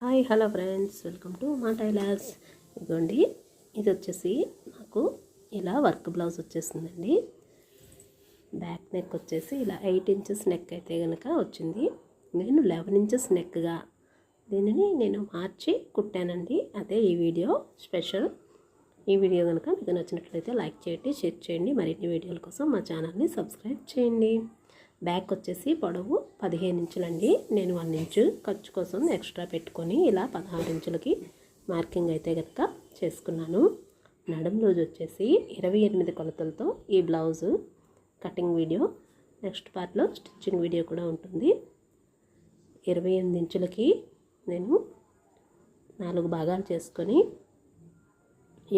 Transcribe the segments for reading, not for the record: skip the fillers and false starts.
Hi hello friends, welcome to మా tailors. ఇదిగోండి, ఇది వచ్చేసి నాకు ఇలా వర్క్ బ్లౌజ్ వచ్చేసిందండి. బ్యాక్ నెక్ వచ్చేసి ఇలా 8 ఇంచెస్ నెక్ అయితే కనుక వచ్చింది. నేను 11 ఇంచెస్ నెక్గా దీనిని నేను మార్చి కుట్టానండి. అదే ఈ వీడియో స్పెషల్. ఈ వీడియో కనుక మీకు నచ్చినట్లయితే లైక్ చేయండి, షేర్ చేయండి. మరిన్ని వీడియోల కోసం మా ఛానల్ని సబ్స్క్రైబ్ చేయండి. బ్యాక్ వచ్చేసి పొడవు 15 ఇంచులండి. నేను 1 ఇంచు ఖర్చు కోసం ఎక్స్ట్రా పెట్టుకొని ఇలా 16 ఇంచులకి మార్కింగ్ అయితే కనుక చేసుకున్నాను. నడుం లూజ్ వచ్చేసి 28 కొలతలతో ఈ బ్లౌజు కటింగ్ వీడియో, నెక్స్ట్ పార్ట్లో స్టిచ్చింగ్ వీడియో కూడా ఉంటుంది. 28 ఇంచులకి నేను 4 భాగాలు చేసుకొని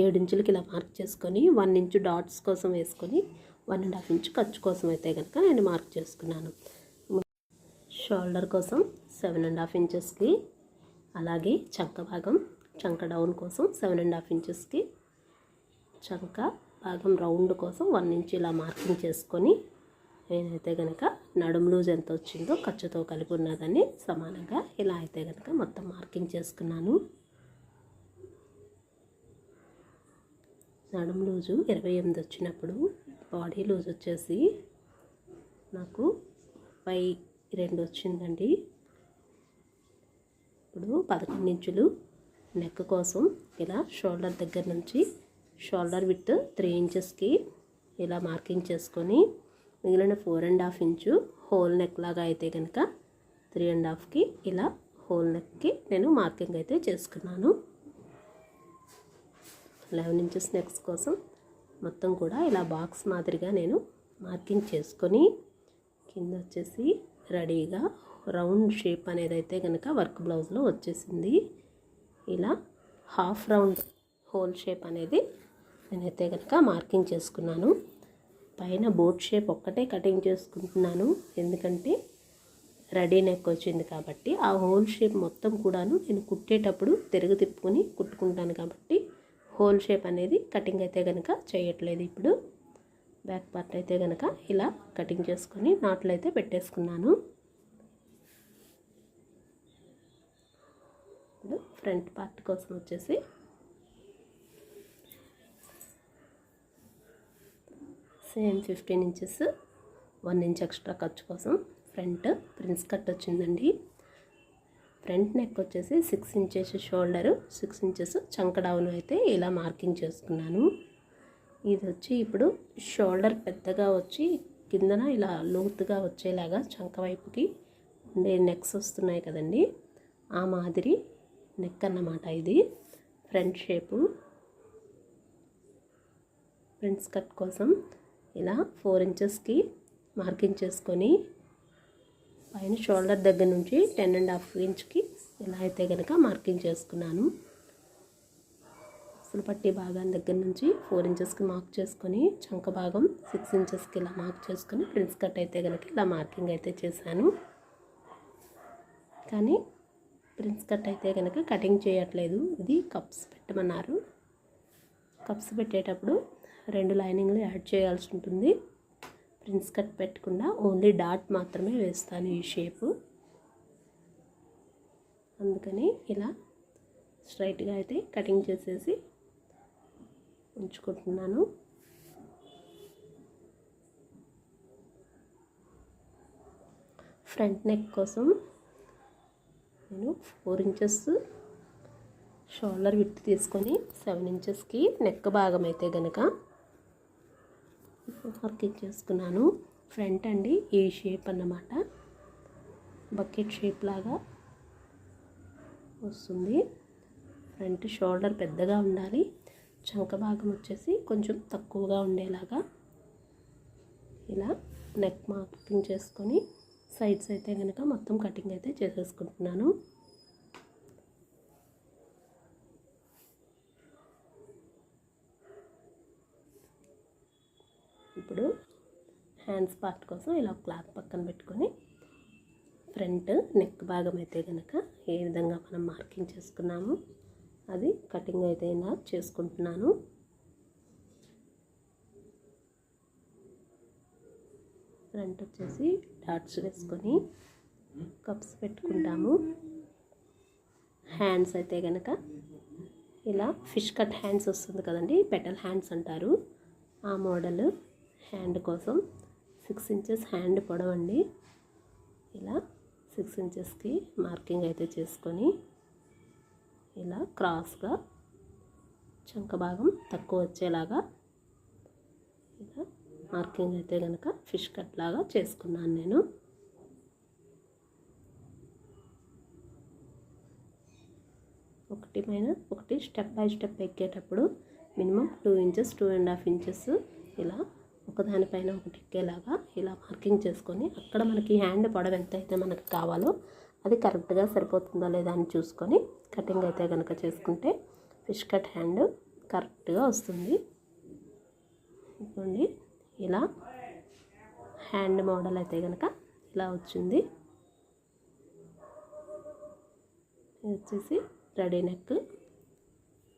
7 ఇంచులకి ఇలా మార్క్ చేసుకొని 1 ఇంచు డాట్స్ కోసం వేసుకొని 1.5 ఇంచు ఖర్చు కోసం అయితే కనుక నేను మార్క్ చేసుకున్నాను. షోల్డర్ కోసం 7.5 ఇంచెస్కి, అలాగే చంక భాగం చంక డౌన్ కోసం 7.5 ఇంచెస్కి, చంక భాగం రౌండ్ కోసం 1 ఇంచు ఇలా మార్కింగ్ చేసుకొని నేనైతే కనుక నడుం లూజ్ ఎంత వచ్చిందో ఖర్చుతో కలిపి ఉన్నదాన్ని సమానంగా ఇలా అయితే కనుక మొత్తం మార్కింగ్ చేసుకున్నాను. నడుం లూజు 28 వచ్చినప్పుడు బాడీ లూజ్ వచ్చేసి నాకు 32 వచ్చిందండి. ఇప్పుడు 11 ఇంచులు నెక్ కోసం ఇలా షోల్డర్ దగ్గర నుంచి షోల్డర్ విత్ 3 ఇంచెస్కి ఇలా మార్కింగ్ చేసుకొని మిగిలిన 4.5 ఇంచు హోల్ నెక్ లాగా అయితే కనుక 3.5కి ఇలా హోల్ నెక్కి నేను మార్కింగ్ అయితే చేసుకున్నాను. 11 ఇంచెస్ నెక్స్ కోసం మొత్తం కూడా ఇలా బాక్స్ మాదిరిగా నేను మార్కింగ్ చేసుకొని కింద వచ్చేసి రెడీగా రౌండ్ షేప్ అనేది అయితే కనుక వర్క్ బ్లౌజ్లో వచ్చేసింది. ఇలా హాఫ్ రౌండ్ హోల్ షేప్ అనేది నేనైతే కనుక మార్కింగ్ చేసుకున్నాను. పైన బోట్ షేప్ ఒక్కటే కటింగ్ చేసుకుంటున్నాను, ఎందుకంటే రెడీ నెక్ వచ్చింది కాబట్టి. ఆ హోల్ షేప్ మొత్తం కూడాను నేను కుట్టేటప్పుడు తిరుగు తిప్పుకొని కుట్టుకుంటాను కాబట్టి హోల్ షేప్ అనేది కటింగ్ అయితే కనుక చేయట్లేదు. ఇప్పుడు బ్యాక్ పార్ట్ అయితే కనుక ఇలా కటింగ్ చేసుకొని నాట్లు అయితే పెట్టేసుకున్నాను. ఇప్పుడు ఫ్రంట్ పార్ట్ కోసం వచ్చేసి సేమ్ 15 ఇంచెస్ 1 ఇంచ్ ఎక్స్ట్రా ఖర్చు కోసం ఫ్రంట్ ప్రిన్స్ కట్ వచ్చిందండి. ఫ్రంట్ నెక్ వచ్చేసి 6 ఇంచెస్ షోల్డర్, 6 ఇంచెస్ చంక డౌన్ అయితే ఇలా మార్కింగ్ చేసుకున్నాను. ఇది వచ్చి ఇప్పుడు షోల్డర్ పెద్దగా వచ్చి కిందన ఇలా లోతుగా వచ్చేలాగా చంక వైపుకి ఉండే నెక్స్ వస్తున్నాయి కదండి, ఆ మాదిరి నెక్ అన్నమాట. ఇది ఫ్రంట్ షేపు. ప్రిన్స్ కట్ కోసం ఇలా 4 ఇంచెస్కి మార్కింగ్ చేసుకొని పైన షోల్డర్ దగ్గర నుంచి 10.5 ఇంచ్కి ఇలా అయితే కనుక మార్కింగ్ చేసుకున్నాను. అసలు పట్టి భాగాన్ని దగ్గర నుంచి 4 ఇంచెస్కి మార్క్ చేసుకొని చంక భాగం 6 ఇంచెస్కి ఇలా మార్క్ చేసుకొని ప్రిన్స్ కట్ అయితే కనుక ఇలా మార్కింగ్ అయితే చేశాను. కానీ ప్రిన్స్ కట్ అయితే కనుక కటింగ్ చేయట్లేదు, ఇది కప్స్ పెట్టమన్నారు. కప్స్ పెట్టేటప్పుడు 2 లైనింగ్లు యాడ్ చేయాల్సి ఉంటుంది. ప్రిన్స్ కట్ పెట్టకుండా ఓన్లీ డాట్ మాత్రమే వేస్తాను ఈ షేపు. అందుకని ఇలా స్ట్రైట్గా అయితే కటింగ్ చేసేసి ఉంచుకుంటున్నాను. ఫ్రంట్ నెక్ కోసం నేను 4 ఇంచెస్ షోల్డర్ విడ్త్ తీసుకొని 7 ఇంచెస్కి నెక్ భాగం అయితే కనుక మార్కింగ్ చేసుకున్నాను. ఫ్రంట్ అండి ఈ షేప్ అన్నమాట, బకెట్ షేప్ లాగా వస్తుంది. ఫ్రంట్ షోల్డర్ పెద్దగా ఉండాలి, చంక భాగం వచ్చేసి కొంచెం తక్కువగా ఉండేలాగా ఇలా నెక్ మార్కింగ్ చేసుకొని సైడ్స్ అయితే కనుక మొత్తం కటింగ్ అయితే చేసేసుకుంటున్నాను. ఇప్పుడు హ్యాండ్స్ పార్ట్ కోసం ఇలా క్లాత్ పక్కన పెట్టుకొని ఫ్రంట్ నెక్ భాగం అయితే కనుక ఏ విధంగా మనం మార్కింగ్ చేసుకున్నాము అది కటింగ్ అయితే ఇలా చేసుకుంటున్నాను. ఫ్రంట్ వచ్చేసి డాట్స్ వేసుకొని కప్స్ పెట్టుకుంటాము. హ్యాండ్స్ అయితే కనుక ఇలా ఫిష్ కట్ హ్యాండ్స్ వస్తుంది కదండి, పెటల్ హ్యాండ్స్ అంటారు. ఆ మోడల్ హ్యాండ్ కోసం 6 ఇంచెస్ హ్యాండ్ పొడవండి. ఇలా 6 ఇంచెస్కి మార్కింగ్ అయితే చేసుకొని ఇలా క్రాస్గా చంక భాగం తక్కువ వచ్చేలాగా ఇలా మార్కింగ్ అయితే కనుక ఫిష్ కట్ లాగా చేసుకున్నాను నేను. ఒకటి పైన ఒకటి స్టెప్ బై స్టెప్ ఎక్కేటప్పుడు మినిమం 2 ఇంచెస్ 2.5 ఇంచెస్ ఇలా ఒకదానిపైన ఒకటి ఎక్కేలాగా ఇలా మార్కింగ్ చేసుకొని అక్కడ మనకి హ్యాండ్ పొడవు ఎంత అయితే మనకు కావాలో అది కరెక్ట్గా సరిపోతుందా లేదా అని చూసుకొని కటింగ్ అయితే కనుక చేసుకుంటే ఫిష్ కట్ హ్యాండ్ కరెక్ట్గా వస్తుంది. ఇదిగోండి ఇలా హ్యాండ్ మోడల్ అయితే కనుక ఇలా వచ్చింది. ఇది వచ్చేసి రెడీ నెక్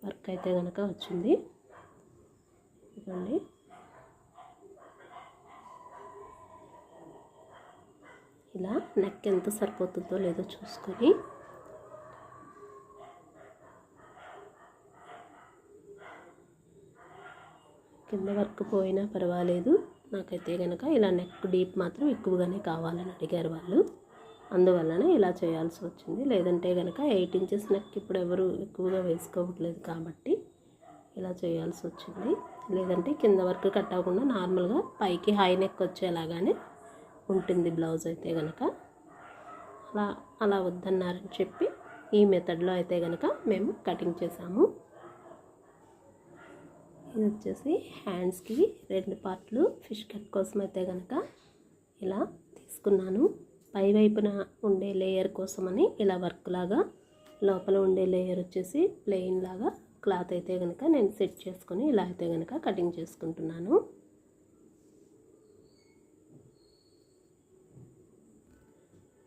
వర్క్ అయితే కనుక వచ్చింది. ఇదిగోండి ఇలా నెక్ ఎంత సరిపోతుందో లేదో చూసుకొని కింద వర్క్ పోయినా పర్వాలేదు, నాకైతే కనుక ఇలా నెక్ డీప్ మాత్రం ఎక్కువగానే కావాలని అడిగారు వాళ్ళు, అందువలన ఇలా చేయాల్సి వచ్చింది. లేదంటే కనుక 8 ఇంచెస్ నెక్ ఇప్పుడు ఎవరు ఎక్కువగా వేసుకోవట్లేదు కాబట్టి ఇలా చేయాల్సి వచ్చింది. లేదంటే కింద వర్క్ కట్ అవ్వకుండా నార్మల్గా పైకి హై నెక్ వచ్చేలాగానే ఉంటుంది బ్లౌజ్ అయితే కనుక. అలా వద్దన్నారని చెప్పి ఈ మెథడ్లో అయితే కనుక మేము కటింగ్ చేసాము. ఇది వచ్చేసి హ్యాండ్స్కి 2 పార్ట్లు ఫిష్ కట్ కోసం అయితే కనుక ఇలా తీసుకున్నాను. పై వైపున ఉండే లేయర్ కోసమని ఇలా వర్క్ లాగా, లోపల ఉండే లేయర్ వచ్చేసి ప్లెయిన్ లాగా క్లాత్ అయితే కనుక నేను సెట్ చేసుకొని ఇలా అయితే కనుక కటింగ్ చేసుకుంటున్నాను.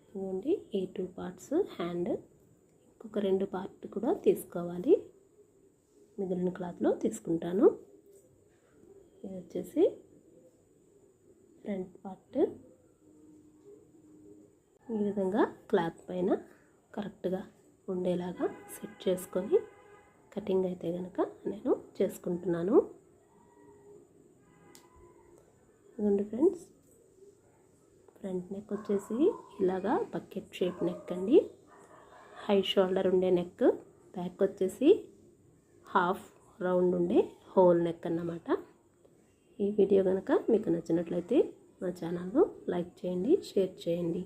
ఇదిగోండి ఈ 2 పార్ట్స్ హ్యాండ్, ఇంకొక 2 పార్ట్ కూడా తీసుకోవాలి, మిగిలిన క్లాత్లో తీసుకుంటాను. ఇది వచ్చేసి ఫ్రంట్ పార్ట్. ఈ విధంగా క్లాత్ పైన కరెక్ట్గా ఉండేలాగా సెట్ చేసుకొని కటింగ్ అయితే కనుక నేను చేసుకుంటున్నాను. ఇదిగోండి ఫ్రెండ్స్, ఫ్రంట్ నెక్ వచ్చేసి ఇలాగా బకెట్ షేప్ నెక్ అండి, హై షోల్డర్ ఉండే నెక్, బ్యాక్ వచ్చేసి హాఫ్ రౌండ్ ఉండే హోల్ నెక్ అన్నమాట. ఈ వీడియో కనుక మీకు నచ్చినట్లయితే మా ఛానల్ను లైక్ చేయండి, షేర్ చేయండి.